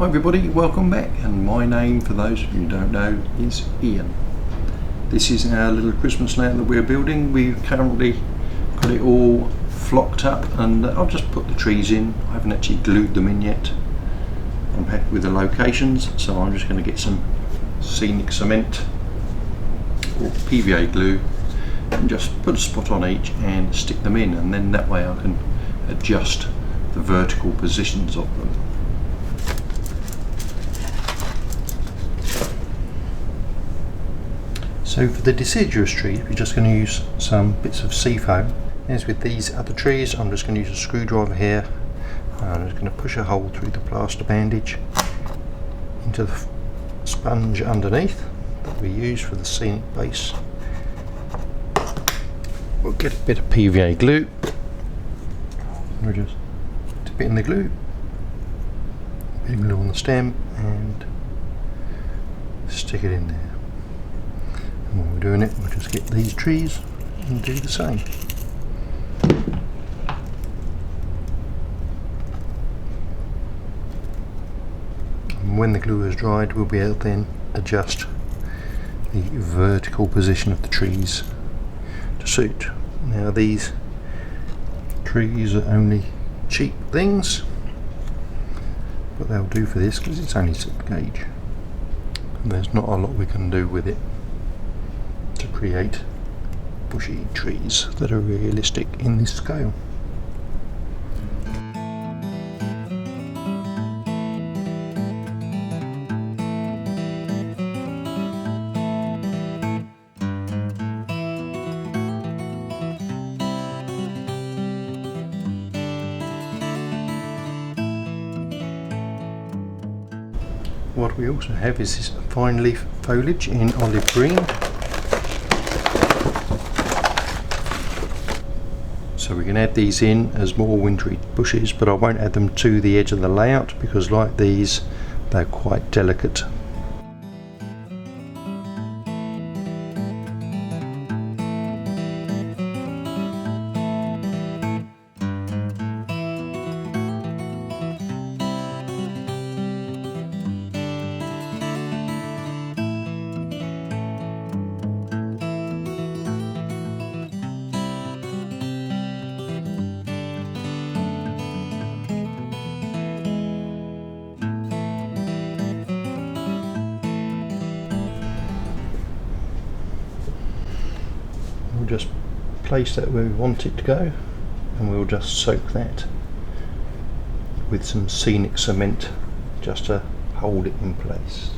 Hi everybody, welcome back, and my name, for those of you who don't know, is Ian. This is our little Christmas lamp that we're building. We've currently got it all flocked up, and I've just put the trees in. I haven't actually glued them in yet. I'm happy with the locations, so I'm just going to get some scenic cement or PVA glue and just put a spot on each and stick them in, and then that way I can adjust the vertical positions of them. So for the deciduous trees, we're just going to use some bits of seafoam. As with these other trees, I'm just going to use a screwdriver here. I'm just going to push a hole through the plaster bandage into the sponge underneath that we use for the scenic base. We'll get a bit of PVA glue. We'll just dip it in the glue, a bit of glue on the stem, and stick it in there. And while we're doing it, we'll just get these trees and do the same. And when the glue is dried, we'll be able to then adjust the vertical position of the trees to suit. Now these trees are only cheap things, but they'll do for this because it's only 6 gauge. And there's not a lot we can do with it to create bushy trees that are realistic in this scale. What we also have is this fine leaf foliage in olive green. So we can add these in as more wintry bushes, but I won't add them to the edge of the layout because, like these, they're quite delicate. We'll just place that where we want it to go, and we'll just soak that with some scenic cement just to hold it in place.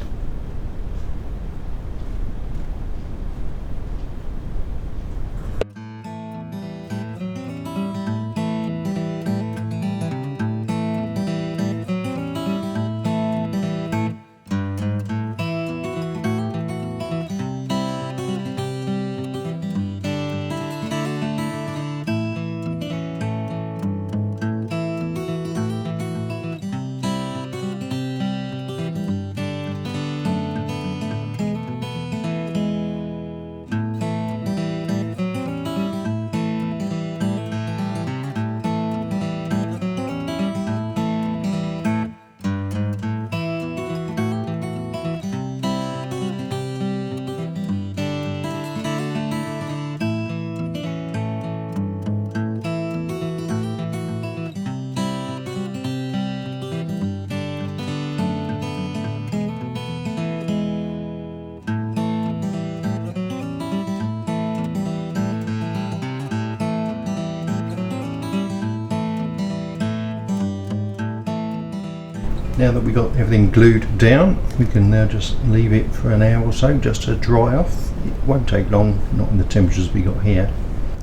Now that we've got everything glued down, we can now just leave it for an hour or so just to dry off. It won't take long, not in the temperatures we got here.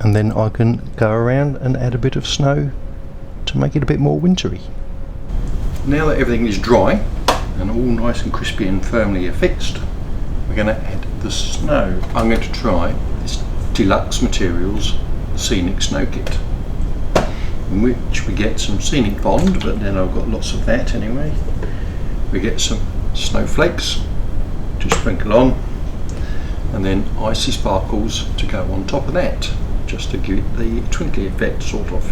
And then I can go around and add a bit of snow to make it a bit more wintry. Now that everything is dry and all nice and crispy and firmly affixed, we're going to add the snow. I'm going to try this Deluxe Materials Scenic Snow Kit, in which we get some scenic bond, but then I've got lots of that anyway. We get some snowflakes to sprinkle on, and then icy sparkles to go on top of that, just to give it the twinkly effect, sort of.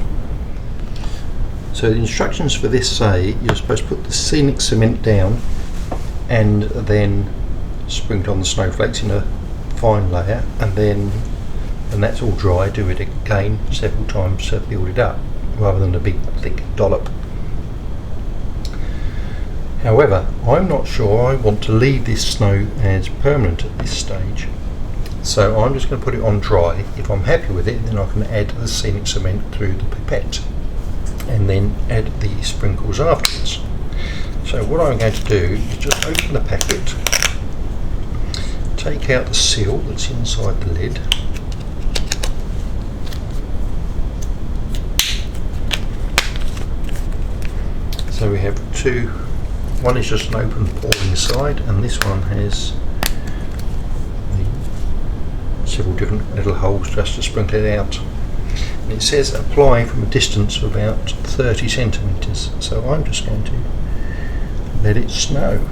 So the instructions for this say you're supposed to put the scenic cement down and then sprinkle on the snowflakes in a fine layer, and then when that's all dry, do it again several times to build it up, rather than a big thick dollop. However, I'm not sure I want to leave this snow as permanent at this stage, so I'm just going to put it on dry. If I'm happy with it, then I can add the scenic cement through the pipette and then add the sprinkles afterwards. So what I'm going to do is just open the packet, take out the seal that's inside the lid, so we have two. One is just an open pouring side, and this one has several different little holes just to sprinkle it out. And it says apply from a distance of about 30 centimetres, so I'm just going to let it snow.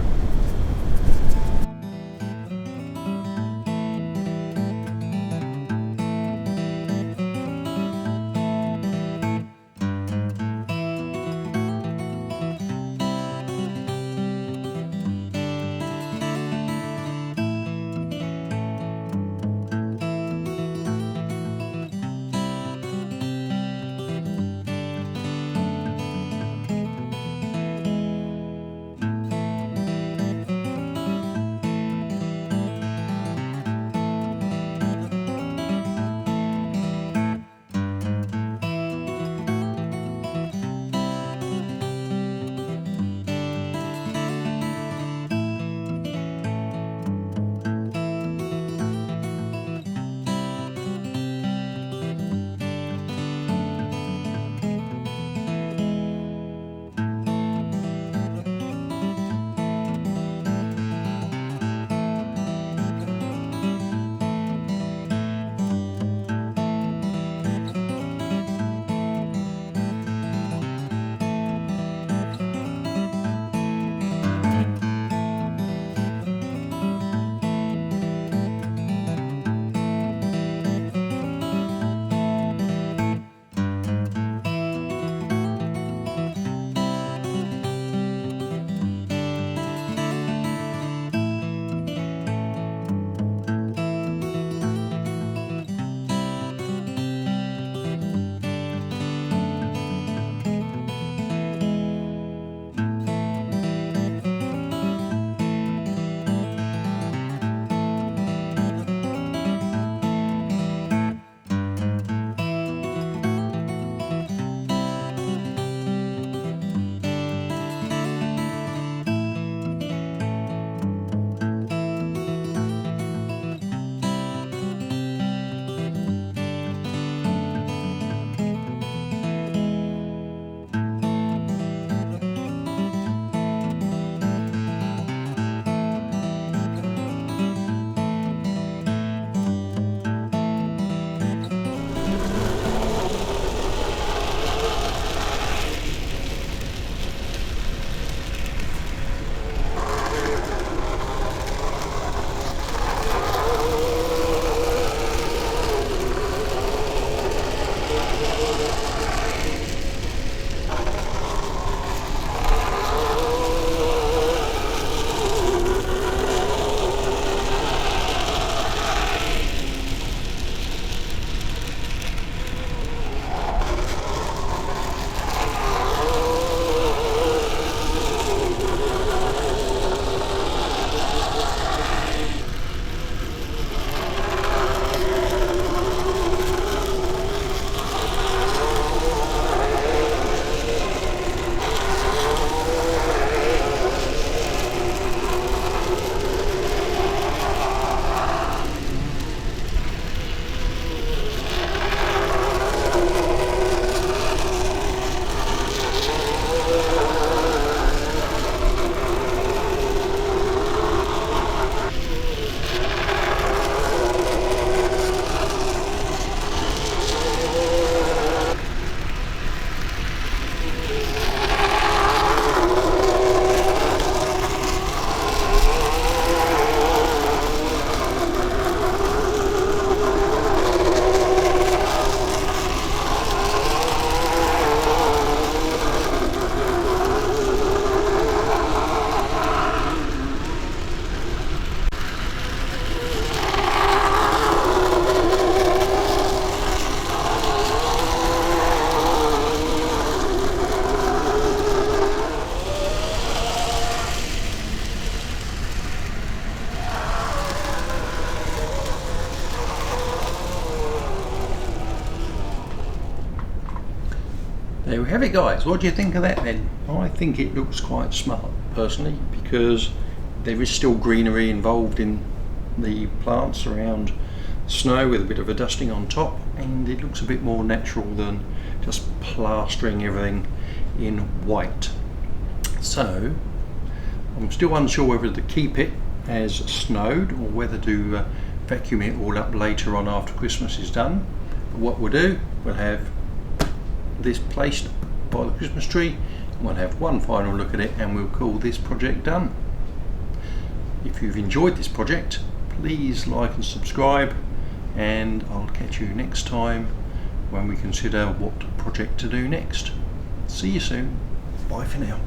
we have it, guys. What do you think of that then? I think it looks quite smart personally, because there is still greenery involved in the plants around snow with a bit of a dusting on top, and it looks a bit more natural than just plastering everything in white. So I'm still unsure whether to keep it as snowed or whether to vacuum it all up later on after Christmas is done. But what we'll do, we'll have this placed by the Christmas tree, and we'll have one final look at it, and we'll call this project done. If you've enjoyed this project, please like and subscribe, and I'll catch you next time when we consider what project to do next. See you soon. Bye for now.